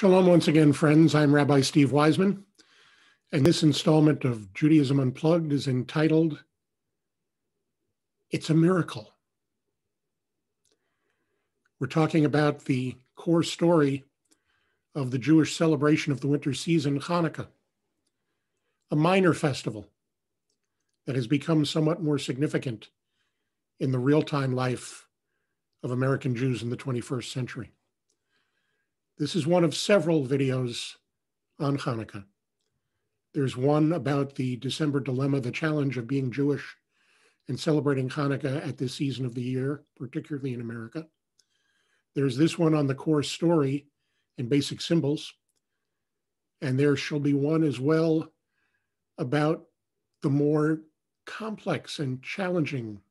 Shalom once again, friends. I'm Rabbi Steve Wiseman, and this installment of Judaism Unplugged is entitled, It's a Miracle. We're talking about the core story of the Jewish celebration of the winter season, Hanukkah, a minor festival that has become somewhat more significant in the real-time life of American Jews in the 21st century. This is one of several videos on Hanukkah. There's one about the December dilemma, the challenge of being Jewish and celebrating Hanukkah at this season of the year, particularly in America. There's this one on the core story and basic symbols. And there shall be one as well about the more complex and challenging,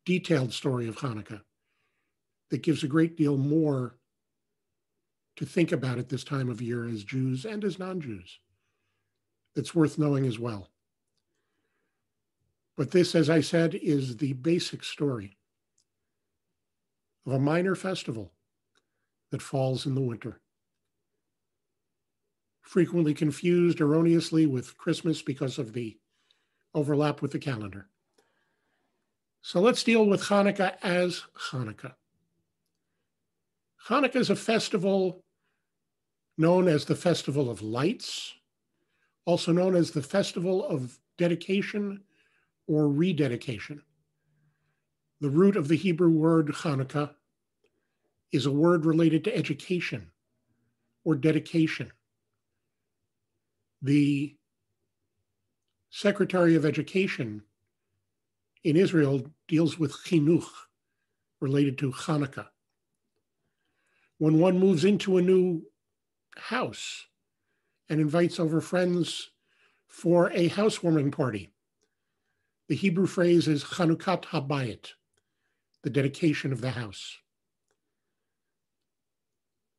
detailed story of Hanukkah that gives a great deal more to think about at this time of year as Jews and as non-Jews. That's worth knowing as well. But this, as I said, is the basic story of a minor festival that falls in the winter. Frequently confused erroneously with Christmas because of the overlap with the calendar. So let's deal with Hanukkah as Hanukkah. Hanukkah is a festival known as the Festival of Lights, also known as the Festival of Dedication or Rededication. The root of the Hebrew word Hanukkah is a word related to education or dedication. The Secretary of Education in Israel deals with chinuch, related to Hanukkah. When one moves into a new house and invites over friends for a housewarming party, the Hebrew phrase is Chanukot Habayit, the dedication of the house.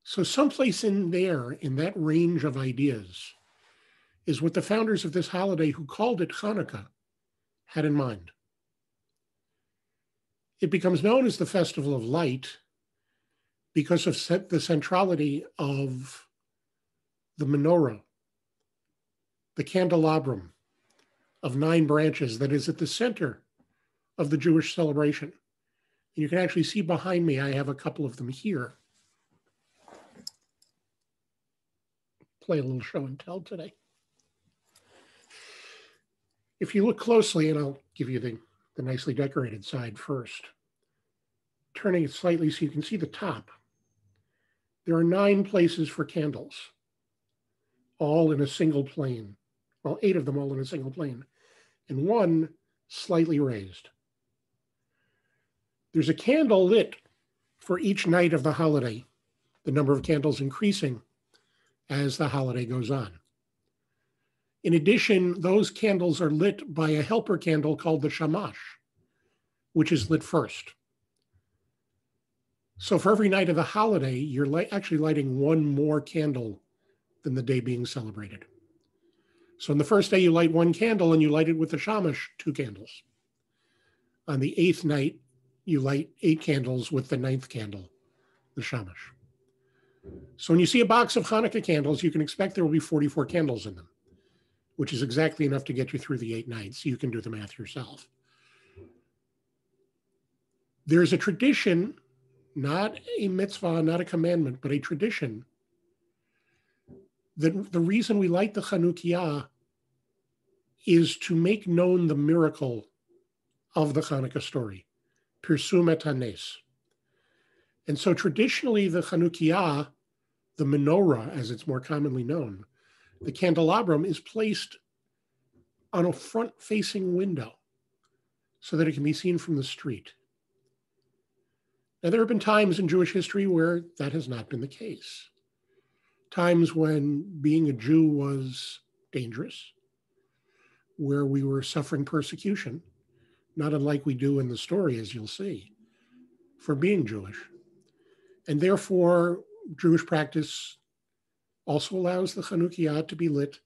So someplace in there, in that range of ideas, is what the founders of this holiday, who called it Hanukkah, had in mind. It becomes known as the Festival of Light because of the centrality of the menorah, the candelabrum of 9 branches that is at the center of the Jewish celebration. And you can actually see behind me, I have a couple of them here. Play a little show and tell today. If you look closely, and I'll give you the nicely decorated side first, turning it slightly so you can see the top, there are 9 places for candles, all in a single plane. Well, 8 of them all in a single plane, and 1 slightly raised. There's a candle lit for each night of the holiday, the number of candles increasing as the holiday goes on. In addition, those candles are lit by a helper candle called the shamash, which is lit first. So for every night of the holiday, you're actually lighting 1 more candle than the day being celebrated. So on the first day, you light 1 candle and you light it with the shamash, 2 candles. On the 8th night, you light 8 candles with the 9th candle, the shamash. So when you see a box of Hanukkah candles, you can expect there will be 44 candles in them, which is exactly enough to get you through the 8 nights. You can do the math yourself. There's a tradition, not a mitzvah, not a commandment, but a tradition, that the reason we light the Chanukiah is to make known the miracle of the Hanukkah story, Pirsum et Hanes. And so traditionally the Chanukiah, the menorah as it's more commonly known, the candelabrum is placed on a front-facing window so that it can be seen from the street. Now, there have been times in Jewish history where that has not been the case. Times when being a Jew was dangerous, where we were suffering persecution, not unlike we do in the story, as you'll see, for being Jewish. And therefore, Jewish practice also allows the Chanukiah to be lit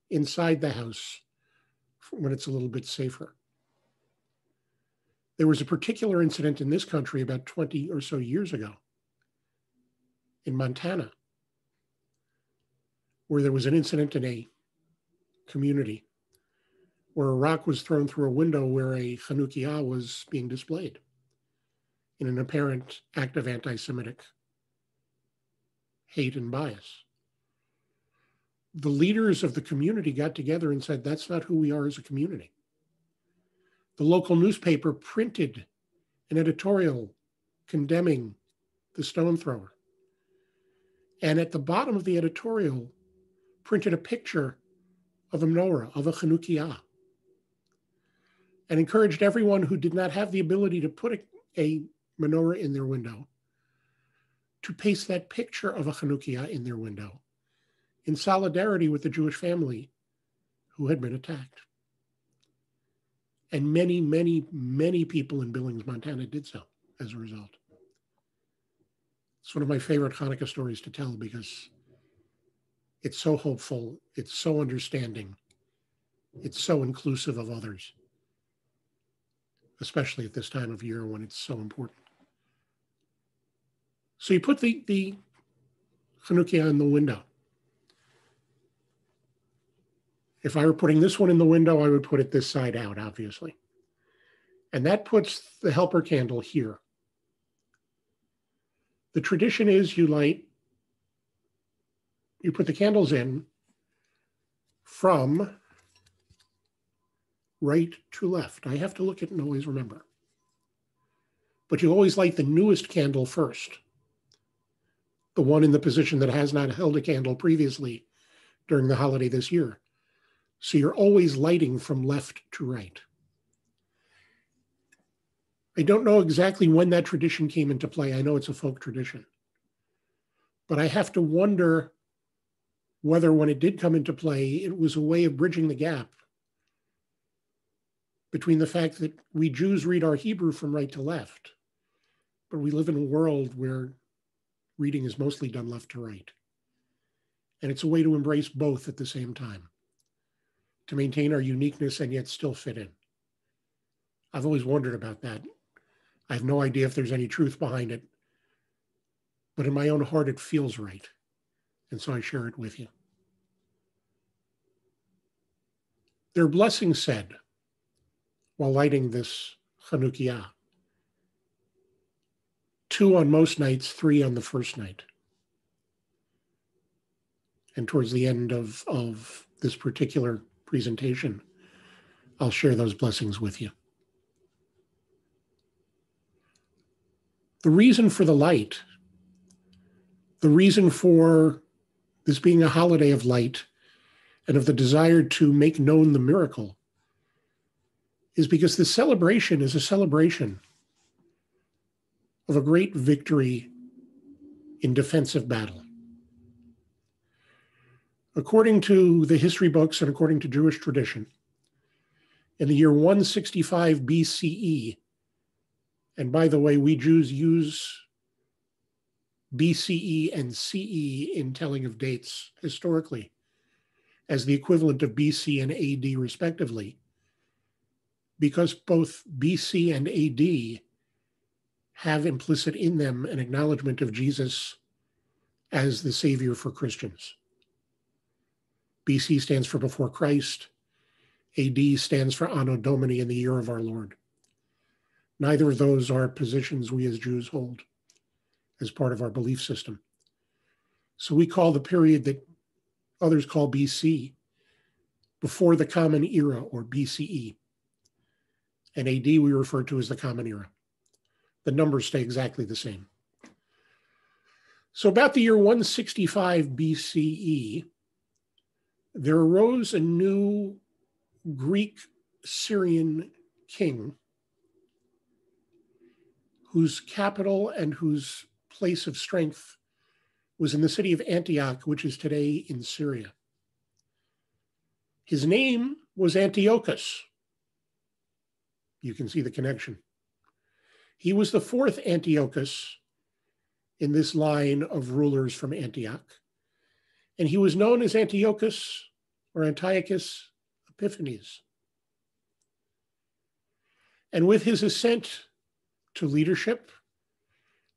inside the house when it's a little bit safer. There was a particular incident in this country about 20 or so years ago in Montana, where there was an incident in a community where a rock was thrown through a window where a Chanukiah was being displayed in an apparent act of anti-Semitic hate and bias. The leaders of the community got together and said, that's not who we are as a community. The local newspaper printed an editorial condemning the stone thrower. And at the bottom of the editorial, printed a picture of a menorah, of a Chanukiah, and encouraged everyone who did not have the ability to put a menorah in their window to paste that picture of a Chanukiah in their window in solidarity with the Jewish family who had been attacked. And many, many, many people in Billings, Montana did so as a result. It's one of my favorite Hanukkah stories to tell because it's so hopeful, it's so understanding, it's so inclusive of others, especially at this time of year when it's so important. So you put the Chanukiah in the window. If I were putting this one in the window, I would put it this side out, obviously. And that puts the helper candle here. The tradition is you put the candles in from right to left. I have to look at it and always remember. But you always light the newest candle first, the one in the position that has not held a candle previously during the holiday this year. So you're always lighting from left to right. I don't know exactly when that tradition came into play. I know it's a folk tradition. But I have to wonder whether when it did come into play, it was a way of bridging the gap between the fact that we Jews read our Hebrew from right to left, but we live in a world where reading is mostly done left to right. And it's a way to embrace both at the same time, to maintain our uniqueness and yet still fit in. I've always wondered about that. I have no idea if there's any truth behind it, but in my own heart, it feels right. And so I share it with you. There are blessings said while lighting this Chanukiah. 2 on most nights, 3 on the first night. And towards the end of this particular presentation, I'll share those blessings with you. The reason for the light, the reason for this being a holiday of light and of the desire to make known the miracle is because the celebration is a celebration of a great victory in defensive battle. According to the history books and according to Jewish tradition, in the year 165 BCE, and by the way, we Jews use BCE and CE in telling of dates historically as the equivalent of BC and AD respectively, because both BC and AD have implicit in them an acknowledgement of Jesus as the Savior for Christians. BC stands for before Christ. AD stands for Anno Domini, in the year of our Lord. Neither of those are positions we as Jews hold as part of our belief system. So we call the period that others call BC before the Common Era, or BCE. And AD we refer to as the Common Era. The numbers stay exactly the same. So about the year 165 BCE, there arose a new Greek Syrian king whose capital and whose place of strength was in the city of Antioch, which is today in Syria. His name was Antiochus. You can see the connection. He was the 4th Antiochus in this line of rulers from Antioch. And he was known as Antiochus or Antiochus Epiphanes. And with his ascent to leadership,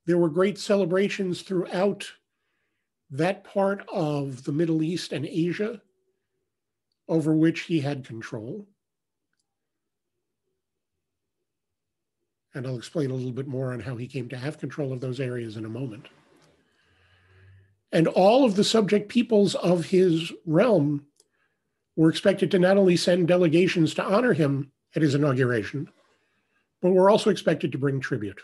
there were great celebrations throughout that part of the Middle East and Asia over which he had control. And I'll explain a little bit more on how he came to have control of those areas in a moment. And all of the subject peoples of his realm were expected to not only send delegations to honor him at his inauguration, but were also expected to bring tribute.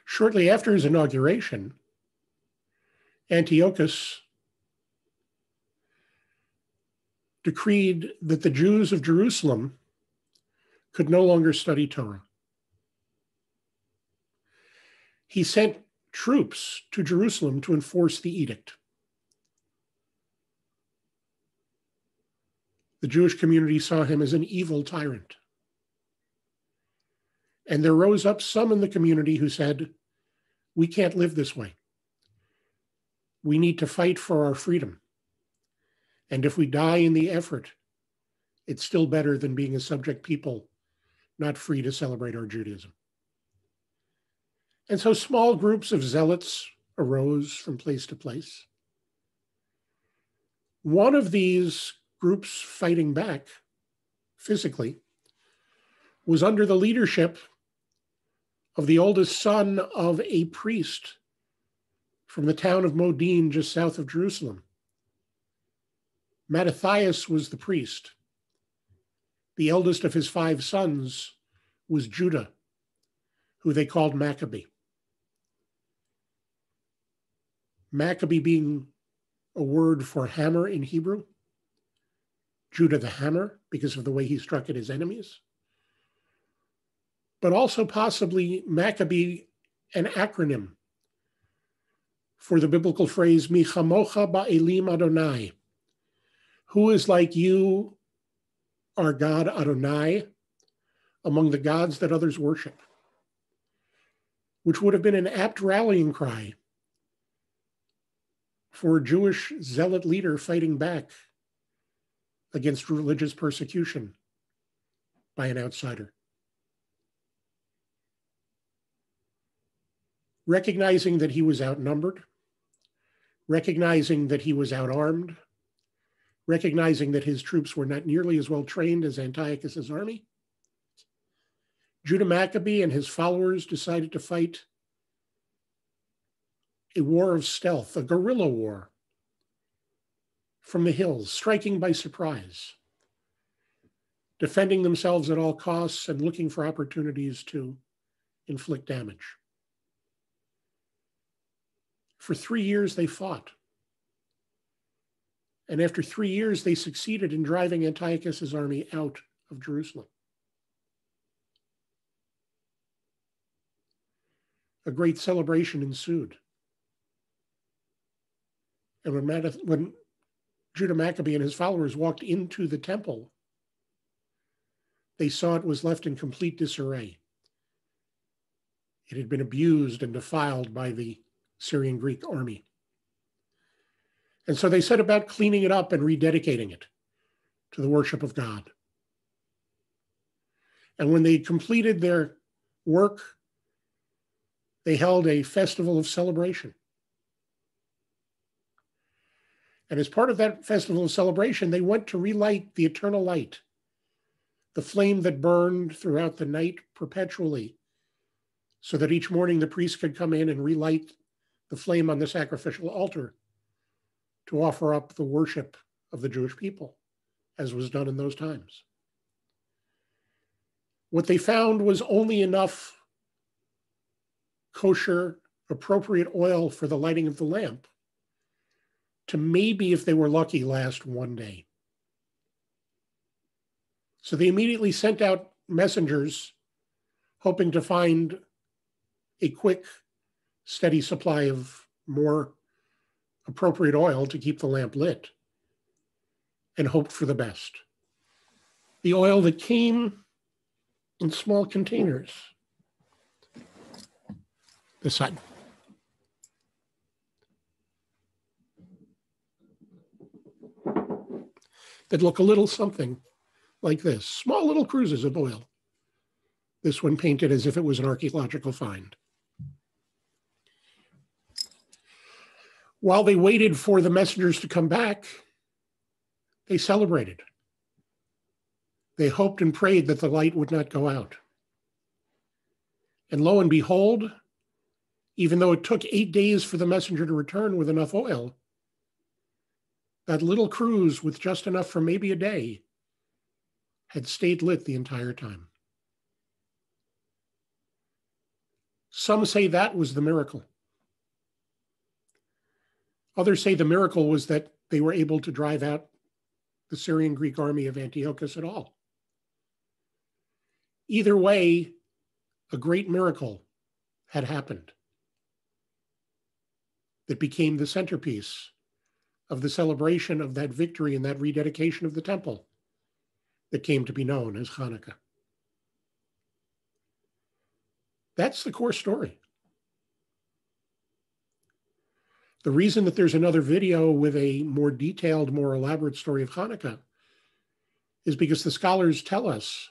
Shortly after his inauguration, Antiochus decreed that the Jews of Jerusalem could no longer study Torah. He sent troops to Jerusalem to enforce the edict. The Jewish community saw him as an evil tyrant. And there rose up some in the community who said, we can't live this way. We need to fight for our freedom. And if we die in the effort, it's still better than being a subject people, not free to celebrate our Judaism. And so small groups of zealots arose from place to place. One of these groups fighting back physically was under the leadership of the oldest son of a priest from the town of Modin, just south of Jerusalem. Mattathias was the priest. The eldest of his 5 sons was Judah, who they called Maccabee. Maccabee being a word for hammer in Hebrew. Judah the hammer, because of the way he struck at his enemies. But also possibly Maccabee, an acronym for the biblical phrase, Mi chamocha ba'elim Adonai. Who is like you, our God Adonai, among the gods that others worship? Which would have been an apt rallying cry for a Jewish zealot leader fighting back against religious persecution by an outsider. Recognizing that he was outnumbered, recognizing that he was outarmed, recognizing that his troops were not nearly as well trained as Antiochus's army, Judah Maccabee and his followers decided to fight a war of stealth, a guerrilla war from the hills, striking by surprise, defending themselves at all costs and looking for opportunities to inflict damage. For 3 years, they fought. And after 3 years, they succeeded in driving Antiochus's army out of Jerusalem. A great celebration ensued. And when Judah Maccabee and his followers walked into the temple, they saw it was left in complete disarray. It had been abused and defiled by the Syrian Greek army. And so they set about cleaning it up and rededicating it to the worship of God. And when they completed their work, they held a festival of celebration. And as part of that festival of celebration, they went to relight the eternal light, the flame that burned throughout the night perpetually, so that each morning the priest could come in and relight the flame on the sacrificial altar to offer up the worship of the Jewish people, as was done in those times. What they found was only enough kosher, appropriate oil for the lighting of the lamp to maybe, if they were lucky, last one day. So they immediately sent out messengers hoping to find a quick, steady supply of more appropriate oil to keep the lamp lit, and hoped for the best. The oil that came in small containers. This side. That look a little something like this. Small little cruises of oil. This one painted as if it was an archaeological find. While they waited for the messengers to come back, they celebrated. They hoped and prayed that the light would not go out. And lo and behold, even though it took 8 days for the messenger to return with enough oil, that little cruise with just enough for maybe a day had stayed lit the entire time. Some say that was the miracle. Others say the miracle was that they were able to drive out the Syrian Greek army of Antiochus at all. Either way, a great miracle had happened that became the centerpiece of the celebration of that victory and that rededication of the temple that came to be known as Hanukkah. That's the core story. The reason that there's another video with a more detailed, more elaborate story of Hanukkah is because the scholars tell us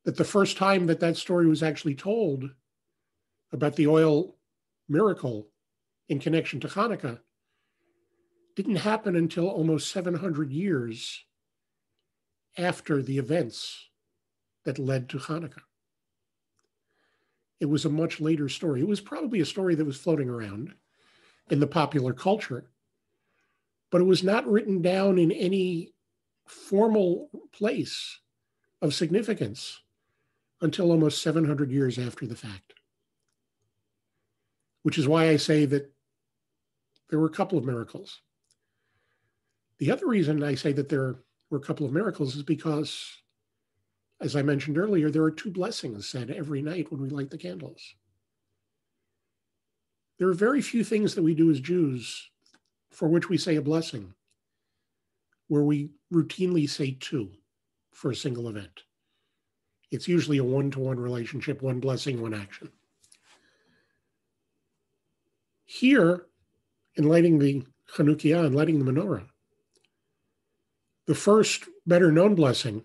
that the first time that that story was actually told about the oil miracle in connection to Hanukkah didn't happen until almost 700 years after the events that led to Hanukkah. It was a much later story. It was probably a story that was floating around in the popular culture, but it was not written down in any formal place of significance until almost 700 years after the fact. Which is why I say that there were a couple of miracles. The other reason I say that there were a couple of miracles is because, as I mentioned earlier, there are 2 blessings said every night when we light the candles. There are very few things that we do as Jews for which we say a blessing, where we routinely say 2 for a single event. It's usually a one-to-one relationship, one blessing, one action. Here, in lighting the Chanukiah and lighting the menorah, the first better-known blessing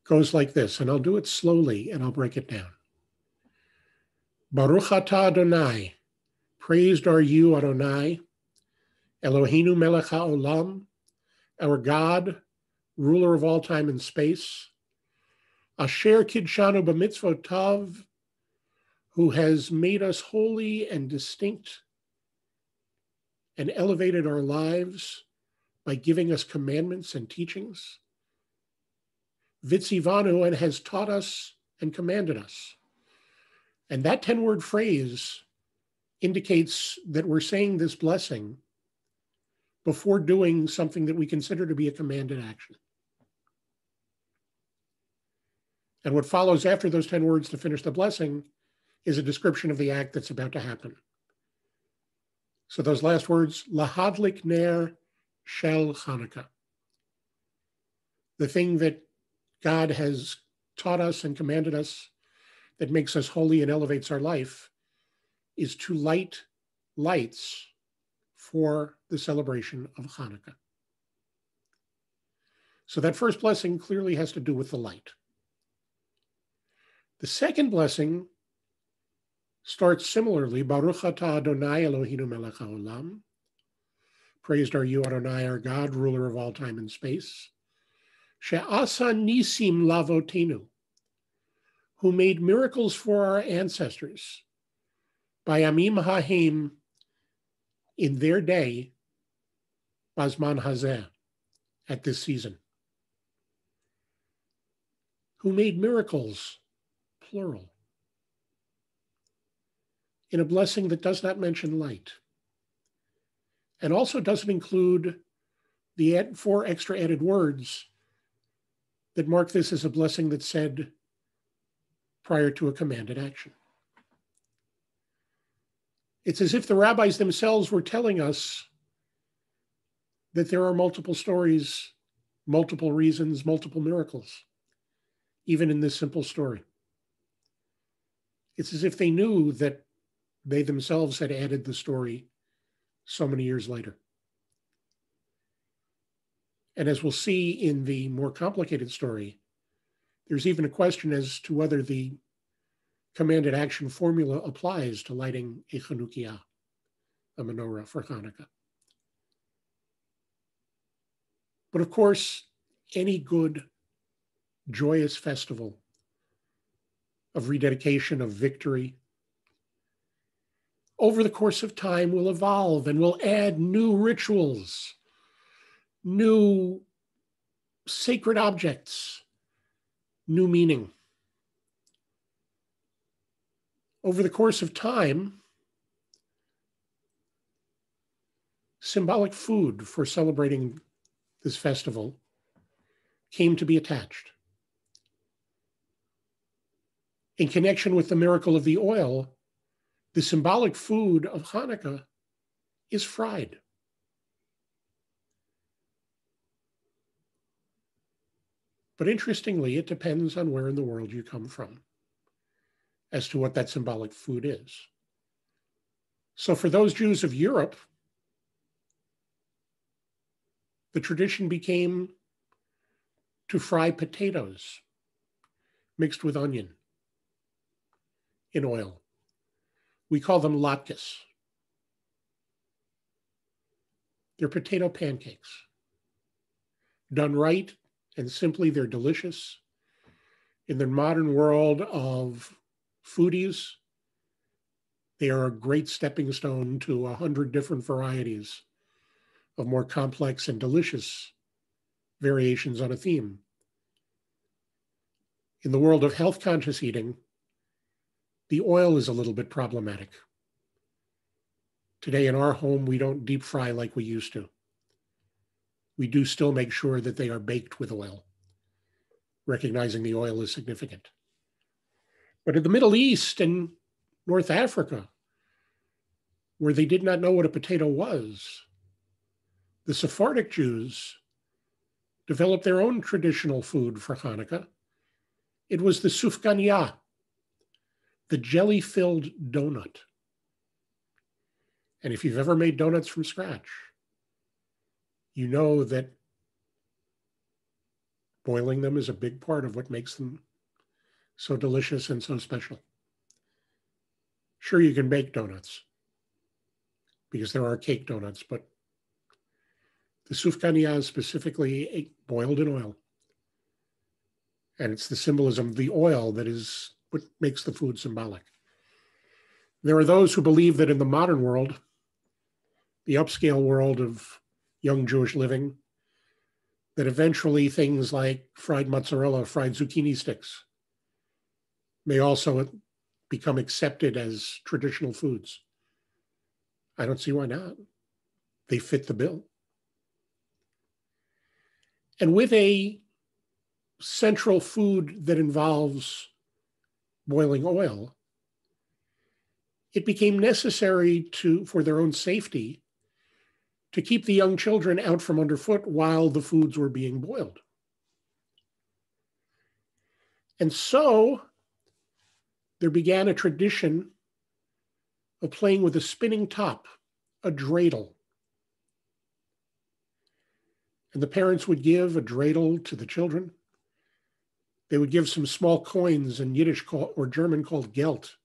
goes like this, and I'll do it slowly and I'll break it down. Baruch atah Adonai, praised are you, Adonai, Eloheinu melech haolam, our God, ruler of all time and space, Asher kidshanu b'mitzvotav, who has made us holy and distinct and elevated our lives by giving us commandments and teachings. Vitzivanu, and has taught us and commanded us. And that 10-word phrase indicates that we're saying this blessing before doing something that we consider to be a commanded action. And what follows after those 10 words to finish the blessing is a description of the act that's about to happen. So those last words, lahadlik ner shel Hanukkah. The thing that God has taught us and commanded us that makes us holy and elevates our life is to light lights for the celebration of Hanukkah. So that first blessing clearly has to do with the light. The second blessing starts similarly, Baruch atah Adonai Eloheinu melech haolam. Praised are you, Adonai, our God, ruler of all time and space. She'asa nisim lavotenu, who made miracles for our ancestors. By Amim Hahim, in their day, Bazman Hazeh, at this season. Who made miracles, plural, in a blessing that does not mention light, and also doesn't include the 4 extra added words that mark this as a blessing that's said prior to a commanded action. It's as if the rabbis themselves were telling us that there are multiple stories, multiple reasons, multiple miracles, even in this simple story. It's as if they knew that they themselves had added the story so many years later. And as we'll see in the more complicated story, there's even a question as to whether the commanded action formula applies to lighting a Chanukiah. a menorah for Hanukkah. But of course, any good, joyous festival of rededication, of victory, over the course of time will evolve and will add new rituals, new sacred objects, new meaning. Over the course of time, symbolic food for celebrating this festival came to be attached. In connection with the miracle of the oil, the symbolic food of Hanukkah is fried. But interestingly, it depends on where in the world you come from as to what that symbolic food is. So for those Jews of Europe, the tradition became to fry potatoes mixed with onion in oil. We call them latkes. They're potato pancakes. Done right and simply, they're delicious. In the modern world of foodies, they are a great stepping stone to 100 different varieties of more complex and delicious variations on a theme. In the world of health-conscious eating, the oil is a little bit problematic. Today in our home, we don't deep fry like we used to. We do still make sure that they are baked with oil, recognizing the oil is significant. But in the Middle East and North Africa, where they did not know what a potato was, the Sephardic Jews developed their own traditional food for Hanukkah. It was the sufganiyah, the jelly-filled donut. And if you've ever made donuts from scratch, you know that boiling them is a big part of what makes them so delicious and so special. Sure, you can bake donuts because there are cake donuts, but the sufganiyah is specifically boiled in oil. And it's the symbolism of the oil that is what makes the food symbolic. There are those who believe that in the modern world, the upscale world of young Jewish living, that eventually things like fried mozzarella, fried zucchini sticks may also become accepted as traditional foods. I don't see why not. They fit the bill. And with a central food that involves boiling oil, it became necessary for their own safety to keep the young children out from underfoot while the foods were being boiled. And so there began a tradition of playing with a spinning top, a dreidel. And the parents would give a dreidel to the children. They would give some small coins in Yiddish or German called Geld,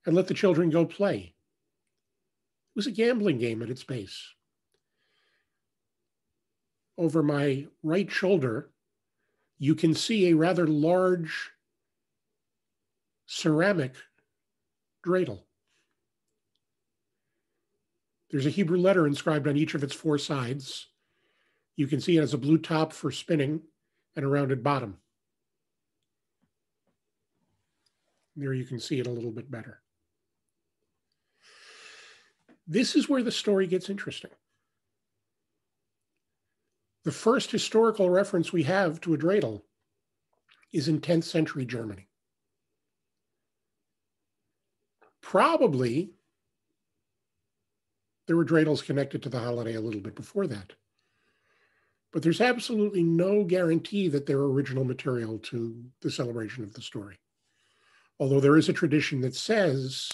and let the children go play. It was a gambling game at its base. Over my right shoulder, you can see a rather large ceramic dreidel. There's a Hebrew letter inscribed on each of its four sides. You can see it has a blue top for spinning and a rounded bottom. There you can see it a little bit better. This is where the story gets interesting. The first historical reference we have to a dreidel is in 10th century Germany. Probably there were dreidels connected to the holiday a little bit before that. But there's absolutely no guarantee that they're original material to the celebration of the story. Although there is a tradition that says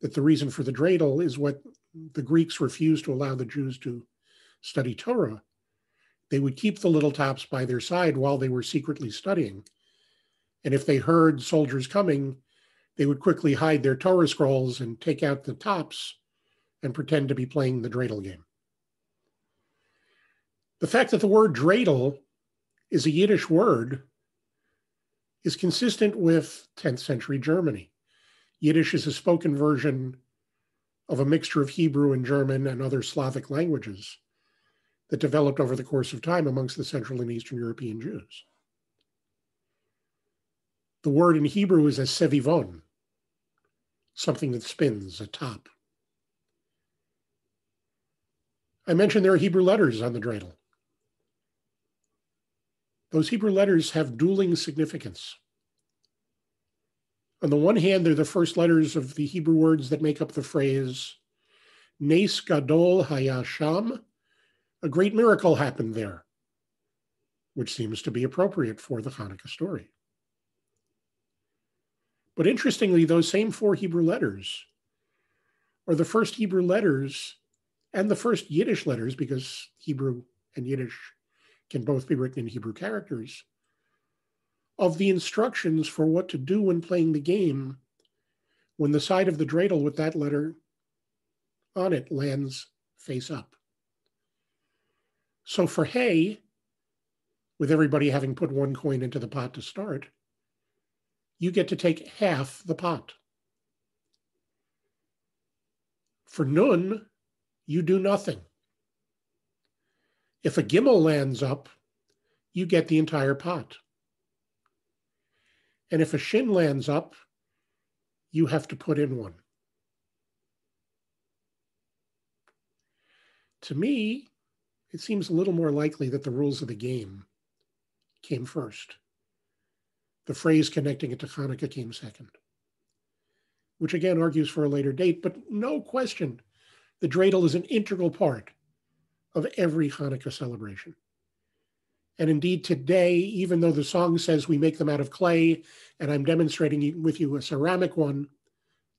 that the reason for the dreidel is what the Greeks refused to allow the Jews to study Torah. They would keep the little tops by their side while they were secretly studying. And if they heard soldiers coming, they would quickly hide their Torah scrolls and take out the tops and pretend to be playing the dreidel game. The fact that the word dreidel is a Yiddish word is consistent with 10th century Germany. Yiddish is a spoken version of a mixture of Hebrew and German and other Slavic languages that developed over the course of time amongst the Central and Eastern European Jews. The word in Hebrew is a sevivon, something that spins, a top. I mentioned there are Hebrew letters on the dreidel. Those Hebrew letters have dueling significance. On the one hand, they're the first letters of the Hebrew words that make up the phrase, Nes Gadol Haya Sham, a great miracle happened there, which seems to be appropriate for the Hanukkah story. But interestingly, those same 4 Hebrew letters are the first Hebrew letters and the first Yiddish letters, because Hebrew and Yiddish can both be written in Hebrew characters, of the instructions for what to do when playing the game when the side of the dreidel with that letter on it lands face up. So for hay, with everybody having put 1 coin into the pot to start, you get to take half the pot. For nun, you do nothing. If a gimel lands up, you get the entire pot. And if a shin lands up, you have to put in 1. To me, it seems a little more likely that the rules of the game came first. The phrase connecting it to Hanukkah came second, which again argues for a later date, but no question, the dreidel is an integral part of every Hanukkah celebration. And indeed today, even though the song says we make them out of clay, and I'm demonstrating with you a ceramic one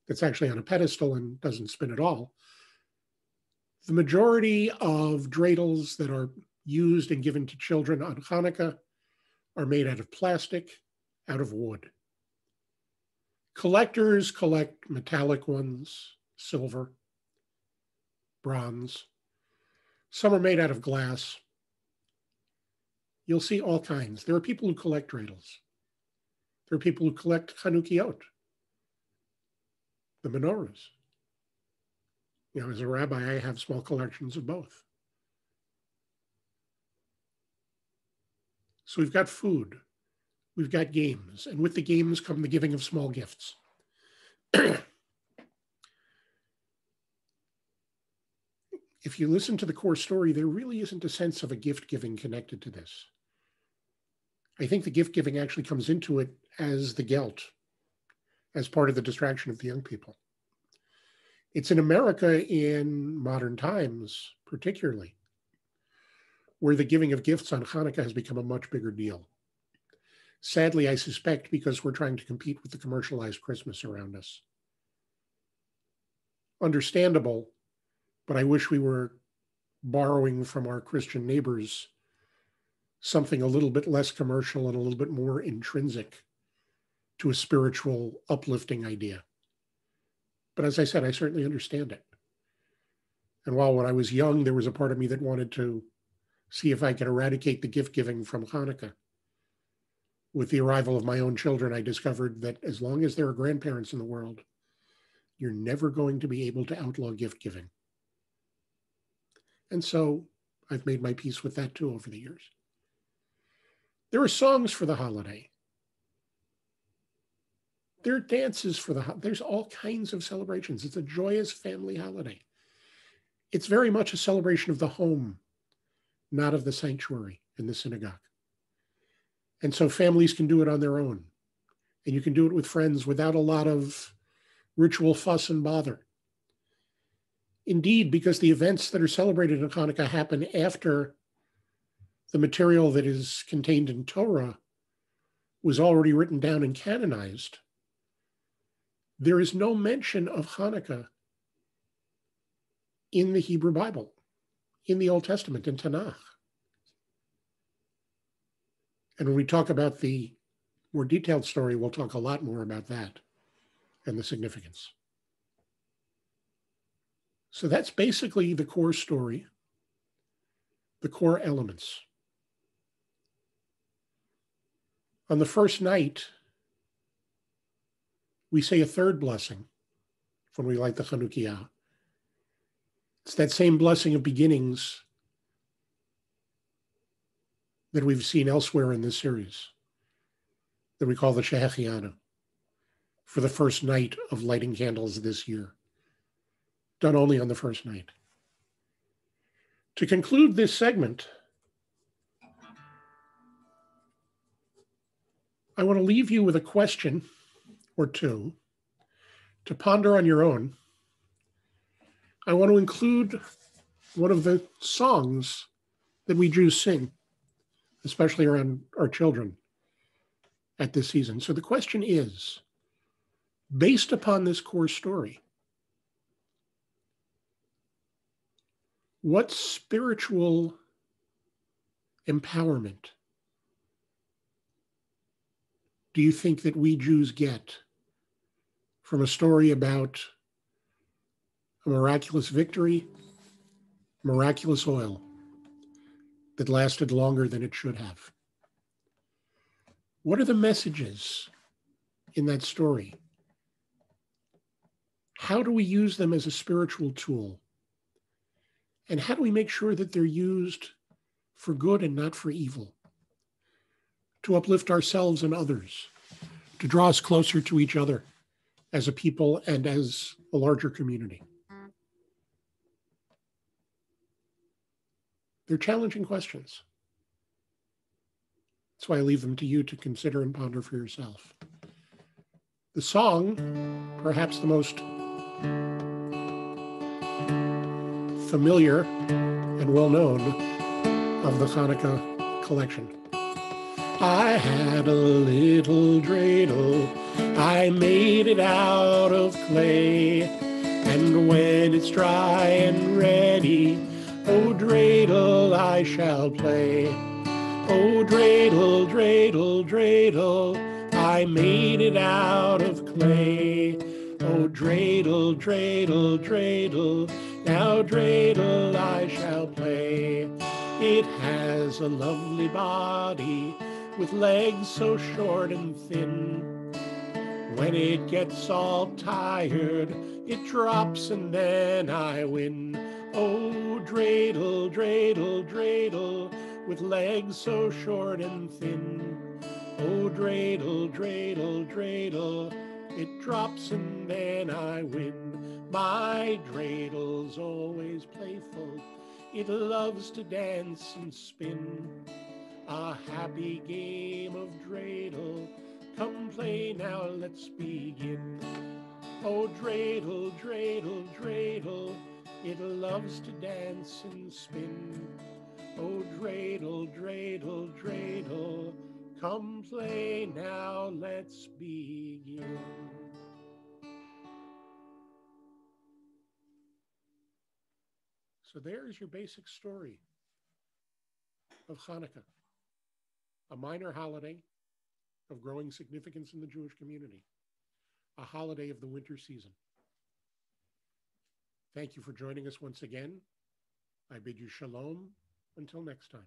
that's actually on a pedestal and doesn't spin at all, the majority of dreidels that are used and given to children on Hanukkah are made out of plastic, out of wood. Collectors collect metallic ones, silver, bronze. Some are made out of glass. You'll see all kinds. There are people who collect dreidels. There are people who collect Chanukiot, the menorahs. You know, as a rabbi, I have small collections of both. So we've got food, we've got games, and with the games come the giving of small gifts. If you listen to the core story, there really isn't a sense of a gift giving connected to this. I think the gift giving actually comes into it as the gelt, as part of the distraction of the young people. It's in America in modern times, particularly, where the giving of gifts on Hanukkah has become a much bigger deal. Sadly, I suspect because we're trying to compete with the commercialized Christmas around us. Understandable, but I wish we were borrowing from our Christian neighbors something a little bit less commercial and a little bit more intrinsic to a spiritual, uplifting idea. But as I said, I certainly understand it. And while when I was young, there was a part of me that wanted to see if I could eradicate the gift giving from Hanukkah. With the arrival of my own children, I discovered that as long as there are grandparents in the world, you're never going to be able to outlaw gift giving. And so I've made my peace with that too over the years. There are songs for the holiday. There are dances for there's all kinds of celebrations. It's a joyous family holiday. It's very much a celebration of the home, not of the sanctuary in the synagogue. And so families can do it on their own. And you can do it with friends without a lot of ritual fuss and bother. Indeed, because the events that are celebrated in Hanukkah happen after the material that is contained in Torah was already written down and canonized, there is no mention of Hanukkah in the Hebrew Bible, in the Old Testament, in Tanakh. And when we talk about the more detailed story, we'll talk a lot more about that. and the significance. So that's basically the core story, the core elements. On the first night, we say a third blessing when we light the Chanukiah. It's that same blessing of beginnings that we've seen elsewhere in this series, that we call the Shehechianu, for the first night of lighting candles this year, done only on the first night. To conclude this segment, I want to leave you with a question or two to ponder on your own. I want to include one of the songs that we Jews sing, especially around our children at this season. So the question is, based upon this core story, what spiritual empowerment do you think that we Jews get from a story about a miraculous victory, miraculous oil that lasted longer than it should have? What are the messages in that story? How do we use them as a spiritual tool? And how do we make sure that they're used for good and not for evil? To uplift ourselves and others, to draw us closer to each other as a people and as a larger community. They're challenging questions. That's why I leave them to you to consider and ponder for yourself. The song, perhaps the most familiar and well-known of the Hanukkah collection. I had a little dreidel, I made it out of clay, and when it's dry and ready, oh dreidel, I shall play. Oh dreidel, dreidel, dreidel, I made it out of clay. Oh dreidel, dreidel, dreidel, now dreidel I shall play. It has a lovely body with legs so short and thin. When it gets all tired, it drops and then I win. Oh dreidel, dreidel, dreidel, with legs so short and thin. Oh dreidel, dreidel, dreidel, it drops and then I win. My dreidel's always playful, it loves to dance and spin. A happy game of dreidel, come play now, let's begin. Oh dreidel, dreidel, dreidel, it loves to dance and spin. Oh dreidel, dreidel, dreidel, come play now, let's begin. So there's your basic story of Hanukkah, a minor holiday of growing significance in the Jewish community, a holiday of the winter season. Thank you for joining us once again. I bid you shalom until next time.